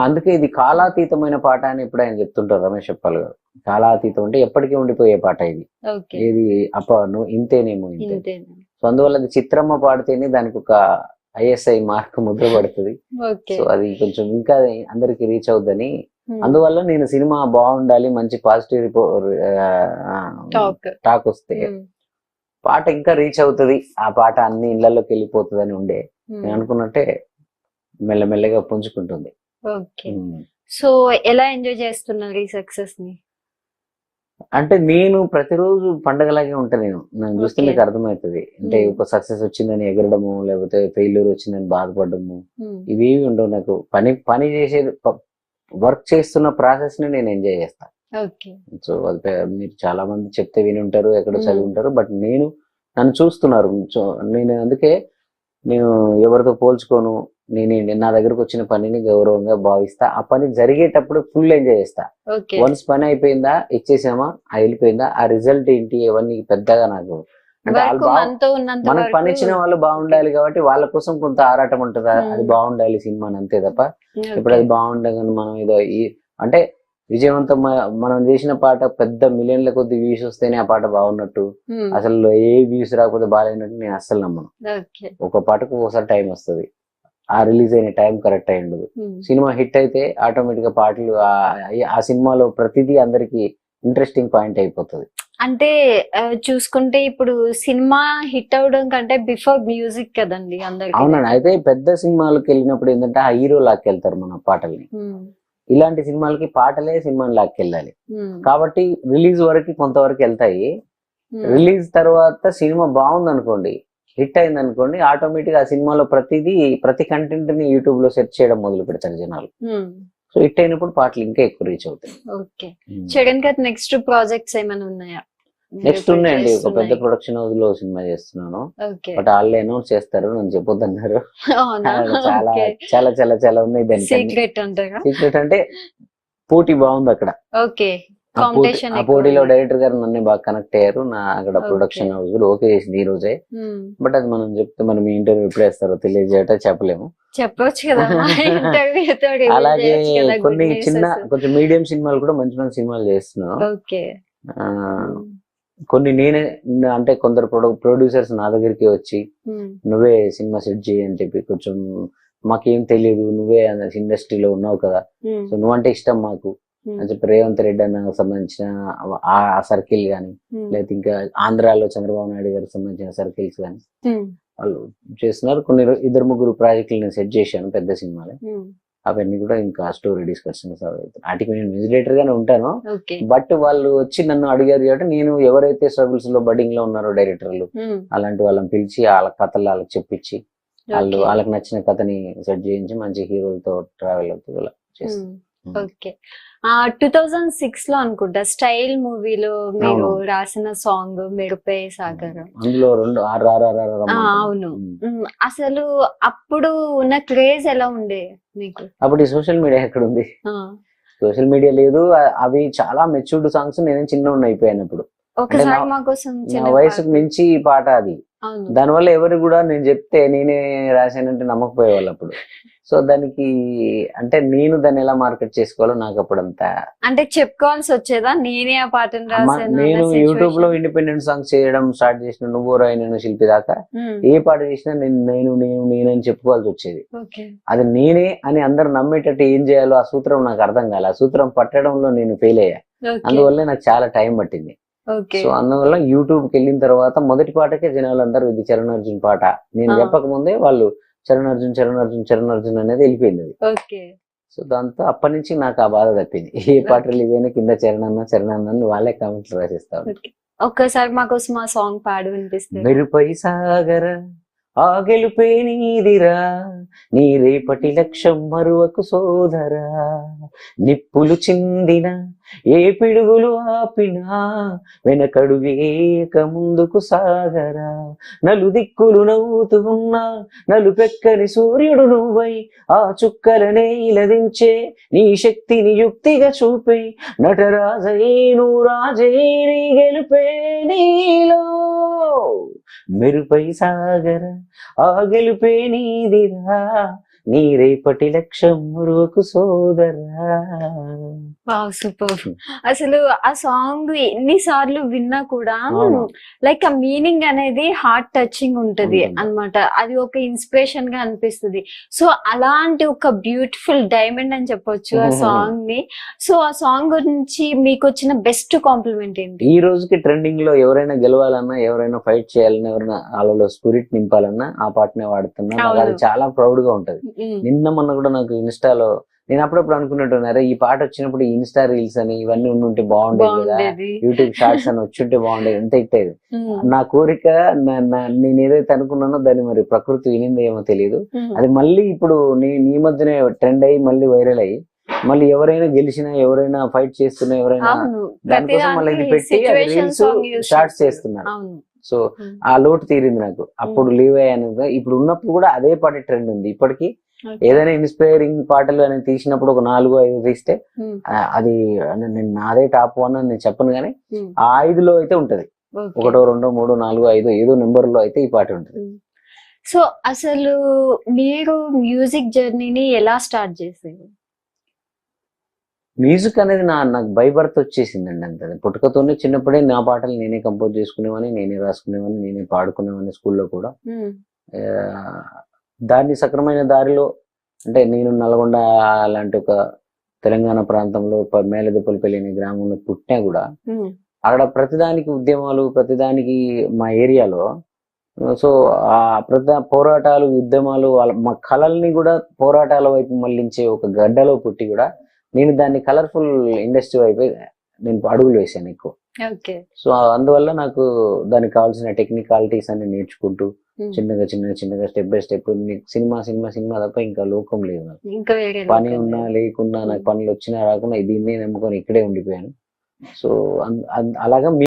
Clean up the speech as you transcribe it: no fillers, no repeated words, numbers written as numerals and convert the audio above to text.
అందుకే ఇది కాలాతీతమైన పాట అని ఇప్పుడు ఆయన చెప్తుంటారు రమేష్ చెప్పాలి గారు. కాలాతీతం అంటే ఎప్పటికీ ఉండిపోయే పాట ఇది. ఓకే. ఏది నువ్వు ఇంతేనేమో ఇంతే. ఇంతేనా? సో అందువల్ల అది చిత్రమ్మ పాడితేనే దానికి ఒక ఐఎస్ఐ మార్క్ ముద్ర పడుతుంది. ఓకే. సో అది కొంచెం ఇంకా అందరికి రీచ్ అవుద్దని, హ్మ్. అందువల్ల నేను సినిమా బాగుండాలి, మంచి పాజిటివ్ టాక్. టాక్ వస్తే హ్మ్. పాట ఇంకా రీచ్ అవుతుంది, ఆ పాట అన్ని ఇళ్లలోకి వెళ్ళిపోతుంది అని ఉండే. నేను హ్మ్. అనుకున్నట్టే మెల్లమెల్లగా పుంజుకుంటుంది. ఓకే. ఉమ్. సో ఎలా ఎంజాయ్ చేస్తున్నారు ఈ సక్సెస్ ని? అంటే నేను ప్రతిరోజు పండగలాగే ఉంటా. నేను చూస్తే ఓకే. మీకు అర్థమవుతుంది. అంటే హ్మ్. ఒక సక్సెస్ వచ్చిందని ఎగరడము, లేకపోతే ఫెయిల్యూర్ వచ్చిందని బాధపడము, హ్మ్. ఇవేవి ఉండవు. నాకు పని చేసేది, వర్క్ చేస్తున్న ప్రాసెస్ ని నేను ఎంజాయ్ చేస్తాను. ఓకే. సో మీరు చాలా మంది చెప్తే విని ఉంటారు, ఎక్కడో చదివి హ్మ్. ఉంటారు. బట్ నన్ను చూస్తున్నారు. సో నేను అందుకే నేను ఎవరితో పోల్చుకోను. నా దగ్గరకు వచ్చిన పనిని గౌరవంగా భావిస్తా. ఆ పని జరిగేటప్పుడు ఫుల్ ఎంజాయ్ చేస్తా. ఓకే. వన్స్ పని అయిపోయిందా, ఇచ్చేసామా, వెళ్ళిపోయిందా, ఆ రిజల్ట్ ఏంటి అవన్నీ పెద్దగా నాకు అంటే వాళ్ళు వర్క్ మనతో ఉన్నంత మనకు పని వరకు. ఇచ్చిన వాళ్ళు బాగుండాలి కాబట్టి వాళ్ళ కోసం కొంత ఆరాటం ఉంటుంది. అది హ్మ్. బాగుండాలి సినిమా అని, అంతే తప్ప ఇప్పుడు ఓకే. అది బాగుండగానే మనం ఏదో అంటే విజయవంతం మనం చేసిన పాట పెద్ద మిలియన్ల కొద్ది వ్యూస్ వస్తేనే ఆ పాట బాగున్నట్టు, హ్మ్. అసలు ఏ వ్యూస్ రాకపోతే బాగాలేనట్టు నేను అస్సలు నమ్మను. ఓకే. ఒక పాటకు ఒకసారి టైం వస్తుంది, ఆ రిలీజ్ అయిన టైం కరెక్ట్ అయి ఉండదు. హ్మ్. సినిమా హిట్ అయితే ఆటోమేటిక్ గా పాటలు ఆ సినిమాలో ప్రతిదీ అందరికి ఇంట్రెస్టింగ్ పాయింట్ అయిపోతుంది. అంటే చూసుకుంటే ఇప్పుడు సినిమా హిట్ అవడం కంటే బిఫోర్ మ్యూజిక్ కదండి అందరికి. అవునండి. అయితే పెద్ద సినిమాలకు వెళ్ళినప్పుడు ఏంటంటే ఆ హీరో లాక్కెళ్తారు మన పాటల్ని. హ్మ్. ఇలాంటి సినిమాలకి పాటలే సినిమాని లాక్కెళ్ళాలి. హ్మ్. కాబట్టి రిలీజ్ వరకు కొంతవరకు వెళ్తాయి. హ్మ్. రిలీజ్ తర్వాత సినిమా బాగుంది అనుకోండి, హిట్ అయింది అనుకోండి, ఆటోమేటిక్ ఆ సినిమాలో ప్రతి కంటెంట్ ని యూట్యూబ్ లో సెర్చ్ చేయడం మొదలు పెడతారు జనాలు. హ్మ్. సో హిట్ అయినప్పుడు పాటలు ఇంకా ఎక్కువ రీచ్ అవుతాయి. ఓకే. చరణ్ గారి నెక్స్ట్ ప్రాజెక్ట్స్ ఏమైనా ఉన్నాయా? నెక్స్ట్ ఉన్నాయండి, ఒక పెద్ద ప్రొడక్షన్ హౌస్ లో సినిమా చేస్తున్నాను. ఓకే. బట్ వాళ్ళే అనౌన్స్ చేస్తారు, నన్ను చెప్పొద్దన్నారు. అవునా? చాలా ఓకే. చాలా చాలా చాలా ఉన్నాయి దానికి. సీక్రెట్ అంటారా? సీక్రెట్ అంటే పోటీ బాగుంది అక్కడ. ఓకే. ఆ కాంపిటీషన్ పోటీలో డైరెక్టర్ గారు నన్నే బాగా కనెక్ట్ అయ్యారు. అక్కడ ఓకే. ప్రొడక్షన్ హౌస్ కూడా ఓకే చేసింది ఈ రోజే. హ్మ్. బట్ అది మనం చెప్తే మనం మీ ఇంటర్వ్యూ ఎప్పుడు వేస్తారో తెలియజేయట చెప్పలేము. చెప్పొచ్చు కదా ఇంటర్వ్యూతో రివీల్ అలాగే చేయొచ్చు కదా గుడ్ కొన్ని చిన్న న్యూసెస్. కొంచెం మీడియం సినిమాలు కూడా మంచి మంచి సినిమాలు చేస్తున్నాను. ఓకే. ఆ, హ్మ్. కొన్ని నేనే అంటే కొందరు ప్రొడ్యూసర్స్ నా దగ్గరికి వచ్చి హ్మ్. నువ్వే సినిమా సెట్ చేయి అని చెప్పి, కొంచెం మాకేం తెలియదు, నువ్వే ఇండస్ట్రీలో ఉన్నావు కదా, హ్మ్. సో నువ్వంటే ఇష్టం మాకు హ్మ్. అని చెప్పి రేవంత్ రెడ్డి అన్న సంబంధించిన ఆ సర్కిల్ కానీ, హ్మ్. లేకపోతే ఇంకా ఆంధ్రాలో చంద్రబాబు నాయుడు గారికి సంబంధించిన సర్కిల్స్ కానీ హ్మ్. వాళ్ళు చేస్తున్నారు. కొన్ని ఇద్దరు ముగ్గురు ప్రాజెక్టులు నేను సెట్ చేశాను, పెద్ద సినిమాలే. హ్మ్. అవన్నీ కూడా ఇంకా స్టోరీ డిస్కషన్స్ వాటికి నేను మ్యూజిలేటర్ గానే ఉంటాను. ఓకే. బట్ వాళ్ళు వచ్చి నన్ను అడిగారు కాబట్టి నేను ఎవరైతే స్ట్రగుల్స్ లో బడ్డింగ్ లో ఉన్నారో డైరెక్టర్లు, హ్మ్. అలాంటి వాళ్ళని పిలిచి వాళ్ళ కథలు వాళ్ళకి చెప్పించి ఓకే. వాళ్ళకి నచ్చిన కథని సెట్ చేయించి మంచి హీరోలతో ట్రావెల్ అవుతూ ఇలా చేస్తాను. ఓకే. 2006 లో అనుకుంటా స్టైల్ మూవీలో మీరు అవును. రాసిన సాంగ్ మెరుపే సాగరం. అందులో 2 RRR అవును. అసలు అప్పుడు ఉన్న క్రేజ్ ఎలా ఉండే మీకు? అప్పుడు ఈ సోషల్ మీడియా ఎక్కడ ఉంది? ఆ. సోషల్ మీడియా లేదు. అవి చాలా మెచ్యూర్డ్ సాంగ్స్. నేను చిన్న అయిపోయాను. ఒకసారి మా కోసం నా చిన్న వయసుకు మించి ఈ పాట అది. అవును. దానివల్ల ఎవరు కూడా నేను చెప్తే నేనే రాశానంటే నమ్మకపోయేవాళ్ళు అప్పుడు. సో దానికి అంటే నేను దాన్ని ఎలా మార్కెట్ చేసుకోవాలో నాకు అప్పుడు అంతా అంటే చెప్పుకోవాల్సి వచ్చేదా నేనే ఆ పాటను రాశాను నేను యూట్యూబ్ లో ఇండిపెండెంట్ సాంగ్స్ చేయడం స్టార్ట్ చేసిన నువ్వు రాయి నేను శిల్పి దాకా ఏ పాట చేసినా నేనని చెప్పుకోవాల్సి వచ్చేది. అది నేనే అని అందరు నమ్మేటట్టు ఏం చేయాలో ఆ సూత్రం నాకు అర్థం కాలే. ఆ సూత్రం పట్టడంలో నేను ఫెయిల్ అయ్యా. అందువల్ల నాకు చాలా టైం పట్టింది. సో అందువల్ల యూట్యూబ్కి వెళ్ళిన తర్వాత మొదటి పాటకే జనాలందరూ ఇది చరణ్ అర్జున్ పాట, నేను చెప్పక ముందే వాళ్ళు చరణ్ అర్జున్ అనేది వెళ్ళిపోయింది. సో దాంతో అప్పటి నుంచి నాకు ఆ బాధ తప్పింది. ఏ పాట రిలీజ్ అయినా కింద చరణ్ అన్న వాళ్ళే కామెంట్లు రాసిస్తారు. ఒక్కసారి మాకోసం ఆ సాంగ్ పాడు వినిపిస్తే. మెరుపై సాగర ఆ గెలుపే నీదిరా, నీ రేపటి లక్ష్యం మరువకు సోదరా, నిప్పులు చిందిన ఏ పిడుగులు ఆపినా వెనకడుగేక ముందుకు సాగరా, నలు దిక్కులు నవ్వుతూ ఉన్నా నలుపెక్కని సూర్యుడు నువ్వై ఆ చుక్కలనే ఇలదించే నీ శక్తిని యుక్తిగా చూపే నటరాజేను రాజే నీ గెలుపే నీలో, మెరుపై సాగర ఆ గెలుపే నీదిరా, నీ రేపటి లక్ష్యం మురుకు సోదరా. Wow super. అసలు ఆ సాంగ్ ఎన్ని సార్లు విన్నా కూడా అవును. లైక్ ఆ మీనింగ్ అనేది హార్ట్ టచింగ్ ఉంటది ఉంటుంది. అన్నమాట. అది ఒక ఇన్స్పిరేషన్ గా అనిపిస్తుంది. సో అలాంటి ఒక బ్యూటిఫుల్ డైమండ్ అని చెప్పొచ్చు ఆ సాంగ్ ని. సో ఆ సాంగ్ గురించి మీకు వచ్చిన బెస్ట్ కాంప్లిమెంట్ ఏంటి? ఈ రోజుకి ట్రెండింగ్ లో ఎవరైనా గెలవాలన్నా, ఎవరైనా ఫైట్ చేయాలన్నా, ఎవరైనా వాళ్ళలో స్పిరిట్ నింపాలన్నా ఆ పాటనే వాడుతున్నా. నాకు అవును. అది చాలా ప్రౌడ్ గా ఉంటది. ఉమ్, నిన్న మొన్న కూడా నాకు ఇన్స్టాలో నేను అప్పుడప్పుడు అనుకున్నట్టున్నారా ఈ పాట వచ్చినప్పుడు ఇన్స్టా రీల్స్ అని ఇవన్నీ ఉంటే బాగుండేది కదా, బాగుండేది. యూట్యూబ్ షార్ట్స్ అని వచ్చుంటే బాగుండేది, ఎంత హిట్ అయ్యేది. ఉమ్, నా కోరిక నేను ఏదైతే అనుకున్నానో దాన్ని మరి ప్రకృతి వినిందో ఏమో తెలియదు. ఉమ్, అది మళ్ళీ ఇప్పుడు ఈ మధ్యనే ట్రెండ్ అయ్యి మళ్ళీ వైరల్ అయ్యి మళ్ళీ ఎవరైనా గెలిచినా, ఎవరైనా ఫైట్ చేస్తున్నా, ఎవరైనా అవును. దానికోసం మళ్ళీ ఇది పెట్టి అది situation reels song use shorts చేస్తున్నారు. అవును. సో ఉమ్, ఆ లోటు తీరింది నాకు. అప్పుడు లీవ్ అయ్యాను కదా, ఇప్పుడు ఉన్నప్పుడు కూడా అదే పాట ట్రెండ్ ఉంది ఇప్పటికీ. okay. ఏదైనా ఇన్స్పైరింగ్ పాటలు అనేది తీసినప్పుడు ఒక 4-5 తీస్తే ఉమ్, అది నేను నాదే టాప్ 1 అని నేను చెప్పను, కానీ ఉమ్, ఆ 5లో అయితే ఉంటది. okay. 1, 2, 3, 4, 5 ఏదో నెంబర్ లో అయితే ఈ పాట ఉంటుంది. సో అసలు మీరు మ్యూజిక్ జర్నీని ఎలా స్టార్ట్ చేసేది? మ్యూజిక్ అనేది నాకు బై బర్త్ వచ్చేసిందండి. అంతే, పుట్టుకతోనే చిన్నప్పుడే నా పాటలు నేనే కంపోజ్ చేసుకునేవాని, నేనే రాసుకునేవాని, నేనే పాడుకునేవాని స్కూల్లో కూడా. ఉమ్, ఆ, దాన్ని సక్రమైన దారిలో అంటే నేను నల్గొండ లాంటి ఒక తెలంగాణ ప్రాంతంలో మేలదుప్పలపల్లి అనే గ్రామంలో పుట్టినా కూడా ఉమ్, అక్కడ ప్రతిదానికి ఉద్యమాలు, ప్రతిదానికి మా ఏరియాలో సో ఆ పోరాటాలు, ఉద్యమాలు, మా కళల్ని కూడా పోరాటాల వైపు మళ్ళించే ఒక గడ్డలో పుట్టి కూడా నేను దాన్ని కలర్ఫుల్ ఇండస్ట్రీ వైపు నేను అడుగులు వేసాను ఎక్కువ. okay. సో అందువల్ల నాకు దానికి కావాల్సిన టెక్నికాలిటీస్ అన్ని నేర్చుకుంటూ ఉమ్, చిన్నగా step by step cinema cinema cinema తప్ప ఇంకా లోకం లేదు నాకు. ఇంకా వేరే పని లోకం ఉన్నా లేదు. లేకున్నా, నాకు పనులు వచ్చినా రాకున్నా దీన్నే నమ్ముకొని ఇక్కడే ఉండిపోయాను. సో అలాగా